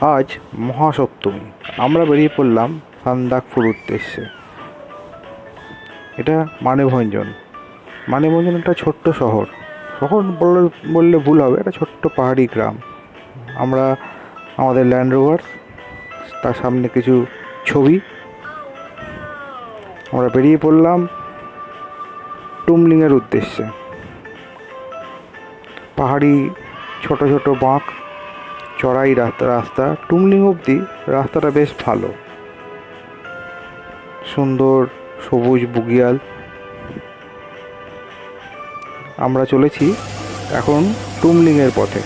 আজ মহাসপ্তমী। আমরা বেরিয়ে পড়লাম সান্দাকফুর উদ্দেশ্যে। এটা মানেভঞ্জন। মানেভঞ্জন একটা ছোট্ট শহর। শহর বললে ভুল হবে, একটা ছোট্ট পাহাড়ি গ্রাম। আমরা আমাদের ল্যান্ড রোভার, তার সামনে কিছু ছবি, আমরা বেরিয়ে পড়লাম টুমলিংয়ের উদ্দেশ্যে। পাহাড়ি ছোট ছোট বাঁক, চড়াই রাস্তা। টুমলিং অবধি রাস্তাটা বেশ ভালো, সুন্দর সবুজ বুগিয়াল। আমরা চলেছি এখন টুমলিংয়ের পথে।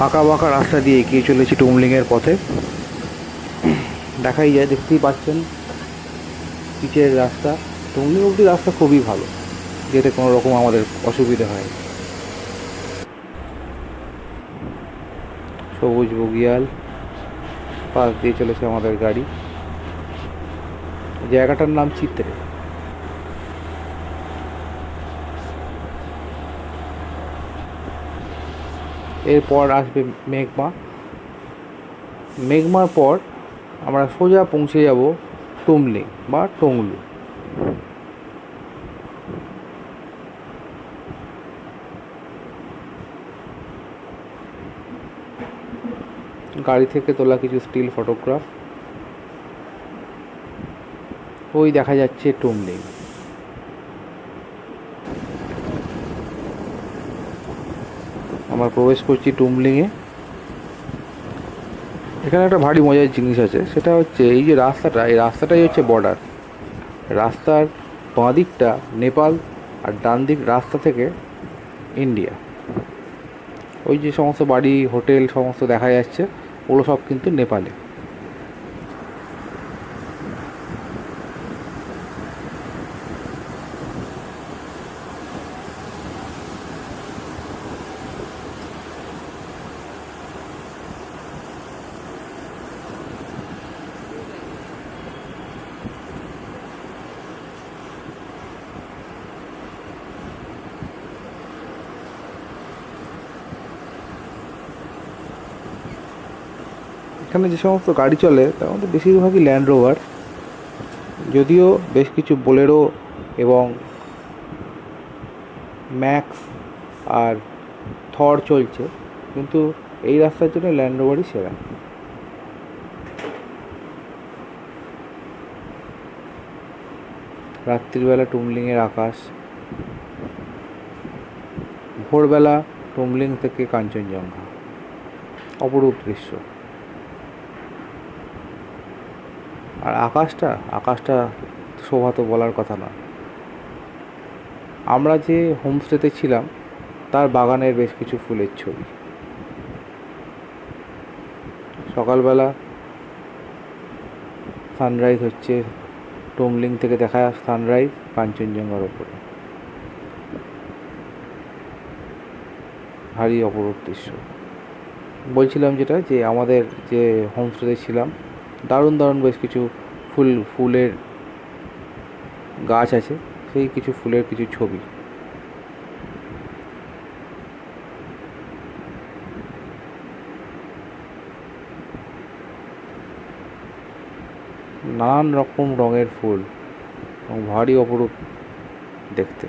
আঁকা বাঁকা রাস্তা দিয়ে এগিয়ে চলেছি টুমলিংয়ের পথে। দেখাই যায়, দেখতেই পাচ্ছেন পিচের রাস্তা। টুমলিং অবধি রাস্তা খুবই ভালো, যেতে কোনো রকম আমাদের অসুবিধা হয়। সবুজ বগিয়াল, পাশ দিয়ে চলেছে আমাদের গাড়ি। জায়গাটার নাম চিত্রে। এরপর আসবে মেঘমা। মেঘমার পর আমরা সোজা পৌঁছে যাব টুমলিং বা টংলু। গাড়ি থেকে তোলা কিছু স্টিল ফটোগ্রাফ। ওই দেখা যাচ্ছে টুমলিং। আমরা প্রবেশ করছি টুমলিংয়ে। এখানে একটা ভারী মজার জিনিস আছে, সেটা হচ্ছে এই যে রাস্তাটা, এই রাস্তাটাই হচ্ছে বর্ডার। রাস্তার বাঁ দিকটা নেপাল আর ডান দিক রাস্তা থেকে ইন্ডিয়া। ওই যে সমস্ত বাড়ি, হোটেল সমস্ত দেখা যাচ্ছে, ওগুলো সব কিন্তু নেপালে। এখানে যে সমস্ত গাড়ি চলে তার মধ্যে বেশিরভাগই ল্যান্ড রোভার, যদিও বেশ কিছু বোলেরো এবং ম্যাক্স আর থর চলছে, কিন্তু এই রাস্তার জন্য ল্যান্ড রোভারই সেরা। রাত্রিবেলা টুমলিংয়ের আকাশ, ভোরবেলা টুমলিং থেকে কাঞ্চনজঙ্ঘা, অপরূপ দৃশ্য। আর আকাশটা শোভা তো বলার কথা না। আমরা যে হোমস্টেতে ছিলাম তার বাগানের বেশ কিছু ফুলের ছবি। সকালবেলা সানরাইজ হচ্ছে, টুমলিং থেকে দেখা সানরাইজ কাঞ্চনজঙ্ঘার ওপরে। ভারী অপরূপ দৃশ্য। বলছিলাম যেটা, যে আমাদের যে হোমস্টেতে ছিলাম দারুণ দারুণ বেশ কিছু ফুলের গাছ আছে, সেই কিছু ফুলের কিছু ছবি। নানান রকম রঙের ফুল এবং ভারী অপরূপ দেখতে।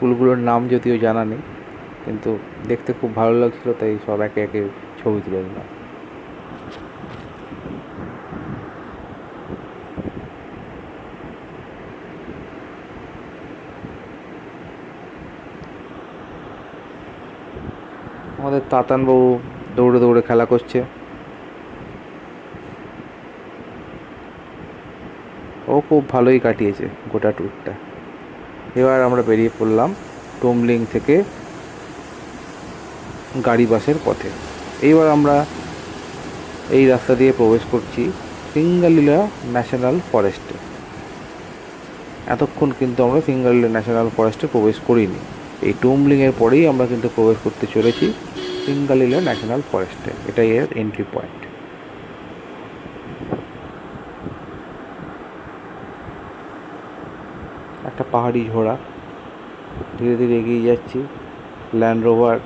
ফুলগুলোর নাম যদিও জানা নেই, কিন্তু দেখতে খুব ভালো লাগছিল, তাই সব একে একে ছবি তুলে দিলাম। আমাদের তাতানবাবু দৌড়ে দৌড়ে খেলা করছে। ও খুব ভালোই কাটিয়েছে গোটা ট্যুরটা। এবার আমরা বেরিয়ে পড়লাম টুমলিং থেকে গাড়ি বাসের পথে। এইবার আমরা এই রাস্তা দিয়ে প্রবেশ করছি সিঙ্গালিলা ন্যাশনাল ফরেস্টে। এতক্ষণ কিন্তু আমরা সিঙ্গালিলা ন্যাশনাল ফরেস্টে প্রবেশ করিনি। এই টুমলিংয়ের পরেই আমরা কিন্তু প্রবেশ করতে চলেছি সিঙ্গালিলা ন্যাশনাল ফরেস্টে। এটাই এর এন্ট্রি পয়েন্ট। একটা পাহাড়ি ঝোড়া, ধীরে ধীরে এগিয়ে যাচ্ছি। ল্যান্ড রোভার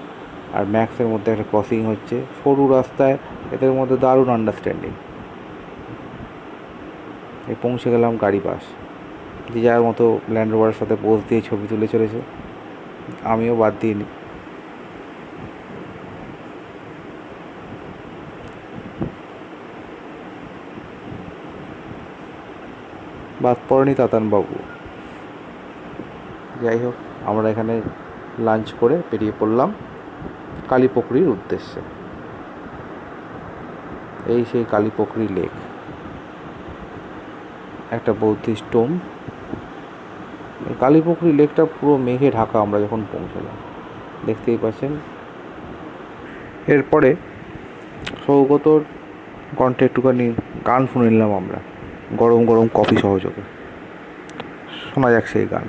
আর ম্যাক্সের মধ্যে একটা ক্রসিং হচ্ছে, সরু রাস্তায় এদের মধ্যে দারুণ আন্ডারস্ট্যান্ডিং। এই পৌঁছে গেলাম গাড়ি পাস। যে যার মতো ল্যান্ড রোভারের সাথে পোজ দিয়ে ছবি তুলে চলেছে, আমিও বাদ দিইনি। বাদ পড়েনি তাতানবাবু। যাই হোক, আমরা এখানে লাঞ্চ করে বেরিয়ে পড়লাম কালীপুকুরির উদ্দেশ্যে। এই সেই কালীপুকুরি লেক, একটা বৌদ্ধিস্ট টোম। এই কালীপুকুরি লেকটা পুরো মেঘে ঢাকা আমরা যখন পৌঁছলাম, দেখতেই পাচ্ছেন। এরপরে সৌগতর কণ্ঠে একটুখানি গান শুনে নিলাম আমরা, গরম গরম কফি সহযোগে। শোনা যাক সেই গান।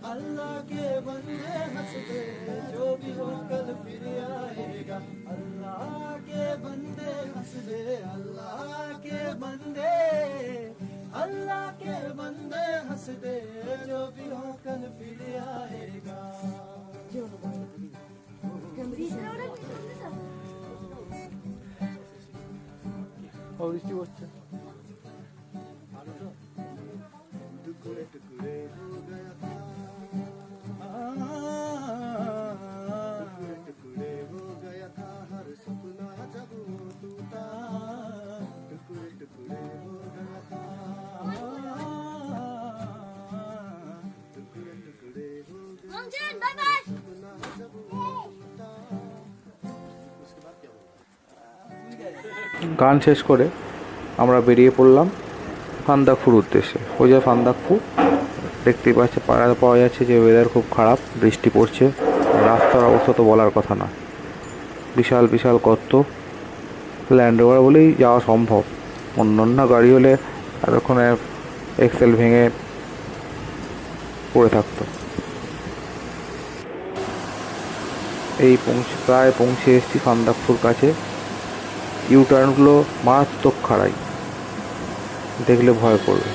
अल्लाह के बंदे हंस दे, जो भी हो कल फिर आएगा। अल्लाह के बंदे हंस दे, अल्लाह के बंदे, अल्लाह के बंदे हंस दे, जो भी हो कल फिर आएगा। বৃষ্টি পড়ছে। टुकड़े टुकड़े हो गया था, टुकड़े हो गया था हर सपना जब वो टूटा। टुकड़े टुकड़े हो गया था, टुकड़े टुकड़े हो गया सपना जब वो टूटा। उसके बाद क्या हुआ? গান শেষ করে আমরা বেরিয়ে পড়লাম ফান্দাকফুর উদ্দেশ্যে। ওই যে ফান্দাকফু দেখতেই পাচ্ছে, পাওয়া যাচ্ছে যে ওয়েদার খুব খারাপ, বৃষ্টি পড়ছে। রাস্তার অবস্থা তো বলার কথা না, বিশাল বিশাল গর্ত। ল্যান্ড রোভার বলেই যাওয়া সম্ভব, অন্য গাড়ি হলে এতক্ষণে এক্সেল ভেঙে পড়ে থাকতো। এই প্রায় পৌঁছে এসেছি ফান্দাকফুর কাছে। ইউটার্নগুলো মারাত্মক খাড়াই, দেখলে ভয় করবে।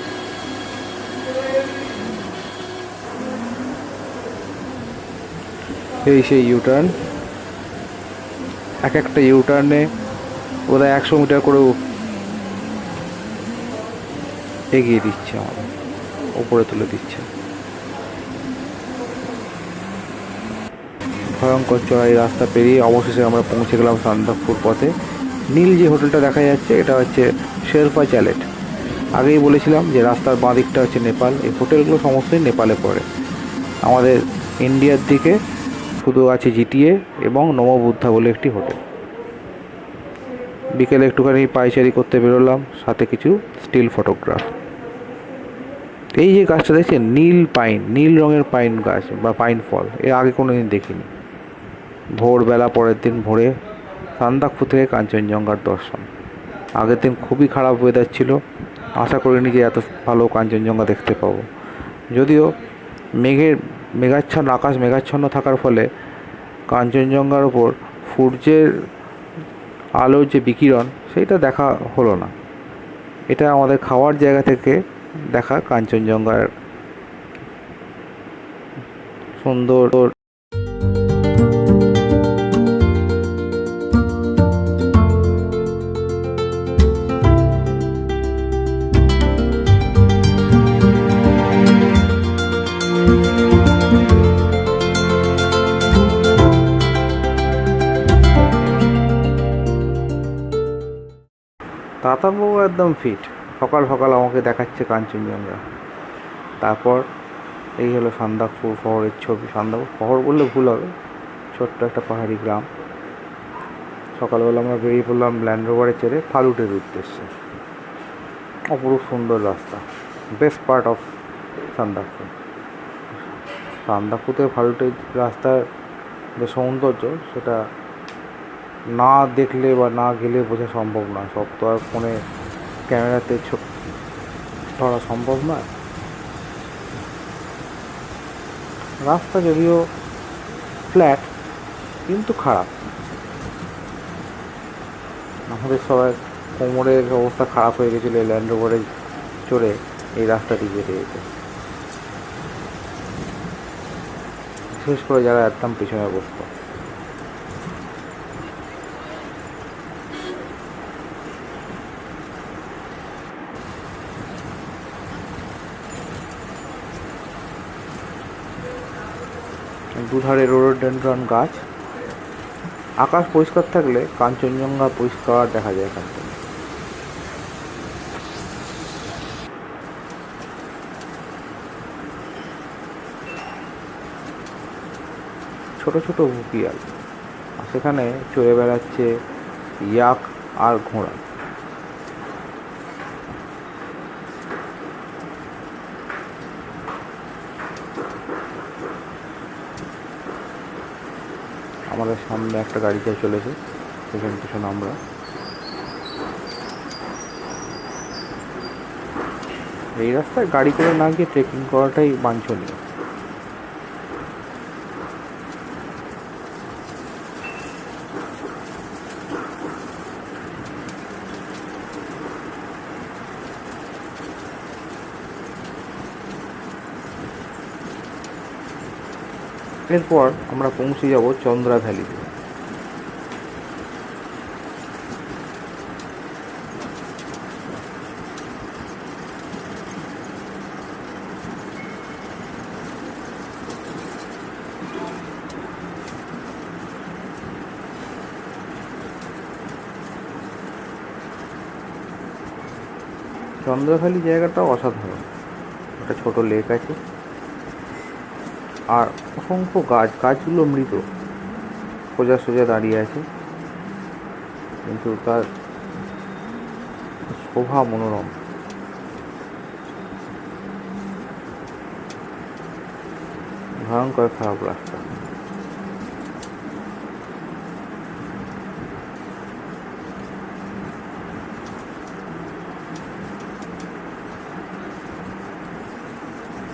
এই সেই ইউটার্ন, এক একটা ইউটার্নে বোধহয় 100 মিটার করেও এগিয়ে দিচ্ছে, আমাদের উপরে তুলে দিচ্ছে। ভয়ঙ্কর চড়া এই রাস্তা পেরিয়ে অবশেষে আমরা পৌঁছে গেলাম ফান্দাকফুর পথে। নীল যে হোটেলটা দেখা যাচ্ছে, এটা হচ্ছে শেরপা চ্যালেট। আগেই বলেছিলাম যে রাস্তার বাঁ দিকটা হচ্ছে নেপাল। এই হোটেলগুলো সমস্তই নেপালে পড়ে। আমাদের ইন্ডিয়ার দিকে শুধু আছে জিটিএ এবং নমবুদ্ধা বলে একটি হোটেল। বিকেলে একটুখানি পাইচারি করতে বেরোলাম, সাথে কিছু স্টিল ফটোগ্রাফ। এই যে গাছটা দেখছেন, নীল পাইন, নীল রঙের পাইন গাছ বা পাইন ফল, এর আগে কোনো দিন দেখিনি। ভোরবেলা পরের দিন ভোরে ফান্দাকফু থেকে কাঞ্চনজঙ্ঘার দর্শন। আগের দিন খুবই খারাপ ওয়েদার ছিল, আশা করিনি যে এত ভালো কাঞ্চনজঙ্ঘা দেখতে পাবো। যদিও আকাশ মেঘাচ্ছন্ন থাকার ফলে কাঞ্চনজঙ্ঘার ওপর সূর্যের আলোর যে বিকিরণ, সেইটা দেখা হলো না। এটা আমাদের খাওয়ার জায়গা থেকে দেখা কাঞ্চনজঙ্ঘার সুন্দর। তাতানবাবু একদম ফিট, সকাল সকাল আমাকে দেখাচ্ছে কাঞ্চনজঙ্ঘা। তারপর এই হলো সান্দাকফু শহরের ছবি। সান্দাকফু শহর বললে ভুল হবে, ছোট্ট একটা পাহাড়ি গ্রাম। সকালবেলা আমরা বেরিয়ে পড়লাম ল্যান্ড রোভারে চেড়ে ফালুটের উদ্দেশ্যে। অপরূপ সুন্দর রাস্তা, best part of Sandakphu. Sandakphu থেকে ফালুটের রাস্তার যে সৌন্দর্য সেটা না দেখলে বা না গেলে বোঝা সম্ভব নয়। সব তো আর ফোনে ক্যামেরাতে ধরা সম্ভব নয়। রাস্তা যদিও ফ্ল্যাট কিন্তু খারাপ। আমাদের সবাই কোমরের অবস্থা খারাপ হয়ে গেছিলো এই ল্যান্ড রোভারে চড়ে এই রাস্তাটি যেতে যেতে, বিশেষ করে যারা একদম পিছনে বসতো। দুধারে রোডোডেনড্রন গাছ। আকাশ পরিষ্কার থাকলে কাঞ্চনজঙ্ঘা পরিষ্কার দেখা যায় এখান থেকে। ছোট ছোট বুকিয়াল, আর সেখানে চড়ে বেড়াচ্ছে ইয়াক আর ঘোড়া। আমাদের সামনে একটা গাড়ি চলেছে, সেখানে পিছনে আমরা। এই রাস্তায় গাড়ি করে না গিয়ে ট্রেকিং করাটাই বাঞ্ছনীয়। এরপর আমরা পৌঁছে যাব চন্দ্রা ভ্যালিতে। চন্দ্রা ভ্যালি জায়গাটা অসাধারণ। একটা ছোট লেক আছে আর অসংখ্য গাছ। গাছগুলো মৃত, সোজা সোজা দাঁড়িয়ে আছে, কিন্তু তার শোভা মনোরম। ভয়ঙ্কর খারাপ রাস্তা।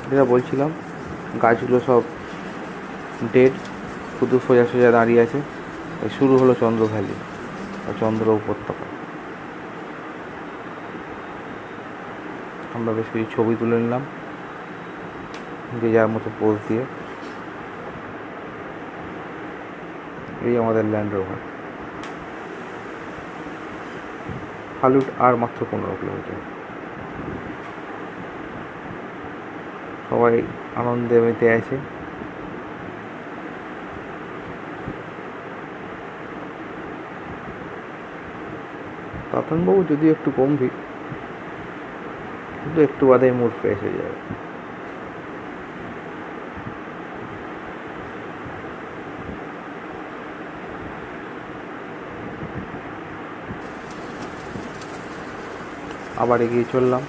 যেটা বলছিলাম, গাছগুলো সব ডেড, শুধু সোজা সোজা দাঁড়িয়ে আছে। শুরু হলো চন্দ্র ভ্যালি বা চন্দ্র উপত্যকা। আমরা বেশ কিছু ছবি তুলে নিলাম, যে যার মতো পোজ দিয়ে। এই আমাদের ল্যান্ড রোভার। ফালুট আর মাত্র 15 কিলোমিটার। সবাই আনন্দে মেতে আছে। তাতানবাবু যদিও একটু গম্ভীর, কিন্তু একটু বাদে মুড ফ্রেশ হয়ে যাবে। আবার এগিয়ে চললাম।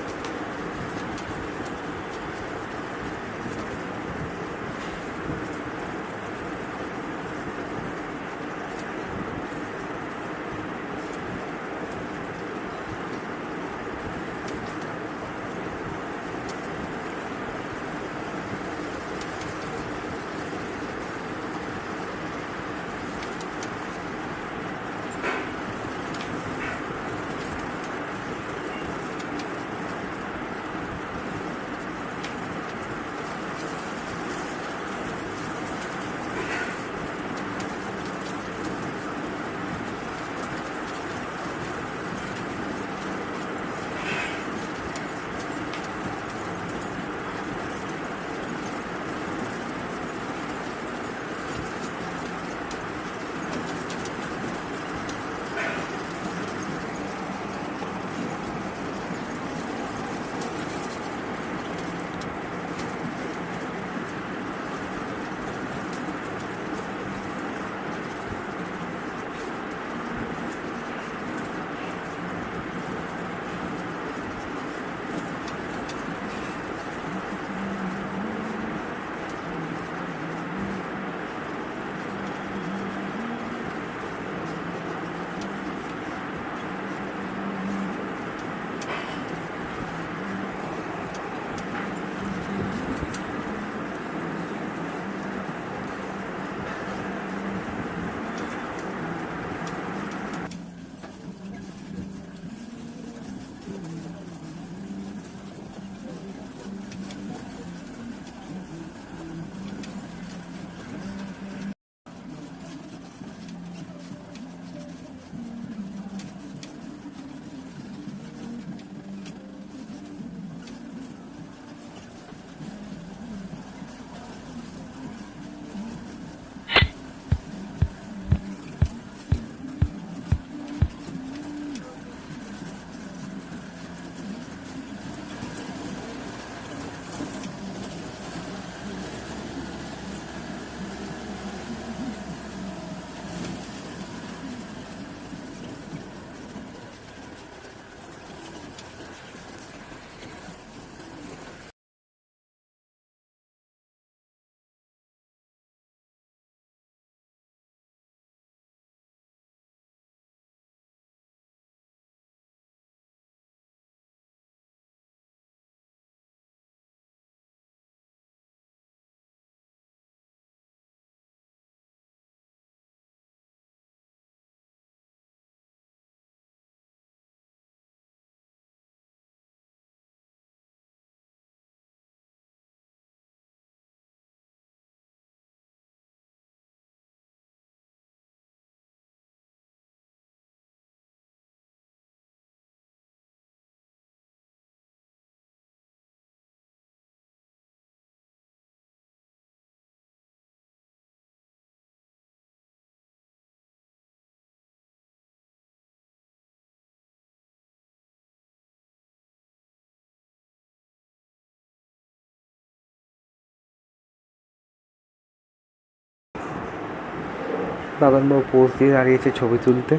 দাদানবাবু পোজ দিয়ে দাঁড়িয়েছে ছবি তুলতে।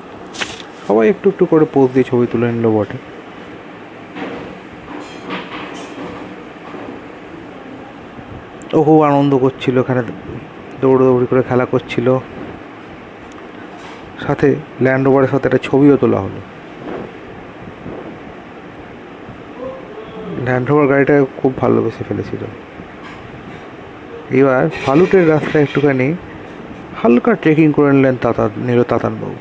সবাই একটু একটু করে পোজ দিয়ে ছবি তুলে নিল বটে। ও খুব আনন্দ করছিল, এখানে দৌড়দৌড়ি করে খেলা করছিল। সাথে ল্যান্ড রোভারের সাথে একটা ছবিও তোলা হলো। ল্যান্ড রোভার গাড়িটা খুব ভালোবেসে ফেলেছিল। এবার ফালুটের রাস্তায় একটুখানি হালকা ট্রেকিং করে নিলেন তাতানবাবু।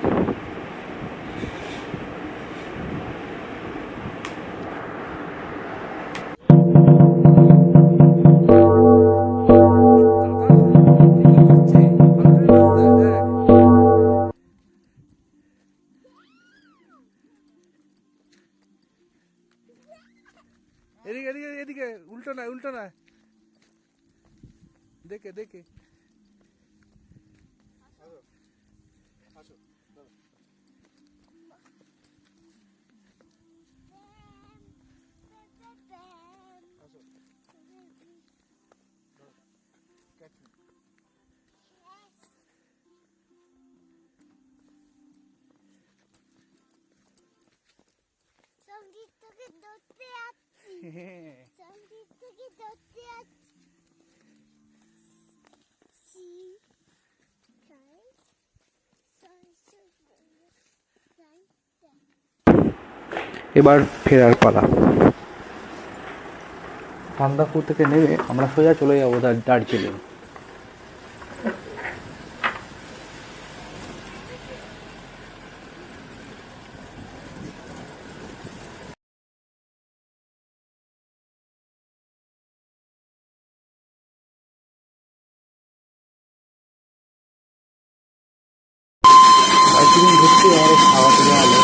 এদিকে এদিকে এদিকে উল্টো না উল্টো না, দেখে দেখে সঙ্গীতকে ধরতে যাচ্ছি, সঙ্গীতকে ধরতে যাচ্ছি। এবার ফেরার পালা। সান্দাকফু থেকে নেমে আমরা সোজা চলে যাবো দার্জিলিং। দার্জিলিং ঢুকতে আমাদের খাওয়া থেকে আলো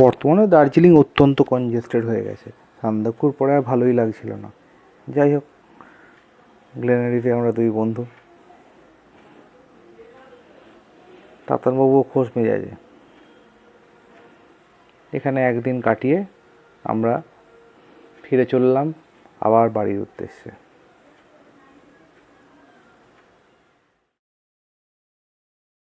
বর্তমানে দার্জিলিং অত্যন্ত কনজেস্টেড হয়ে গেছে। সান্দাকফুর পরে আর ভালোই লাগছিল না। যাই হোক, গ্লেনারিতে আমরা দুই বন্ধু, তাতানবাবুও খোশ মেজাজে। এখানে একদিন কাটিয়ে আমরা ফিরে চললাম আবার বাড়ির উদ্দেশ্যে।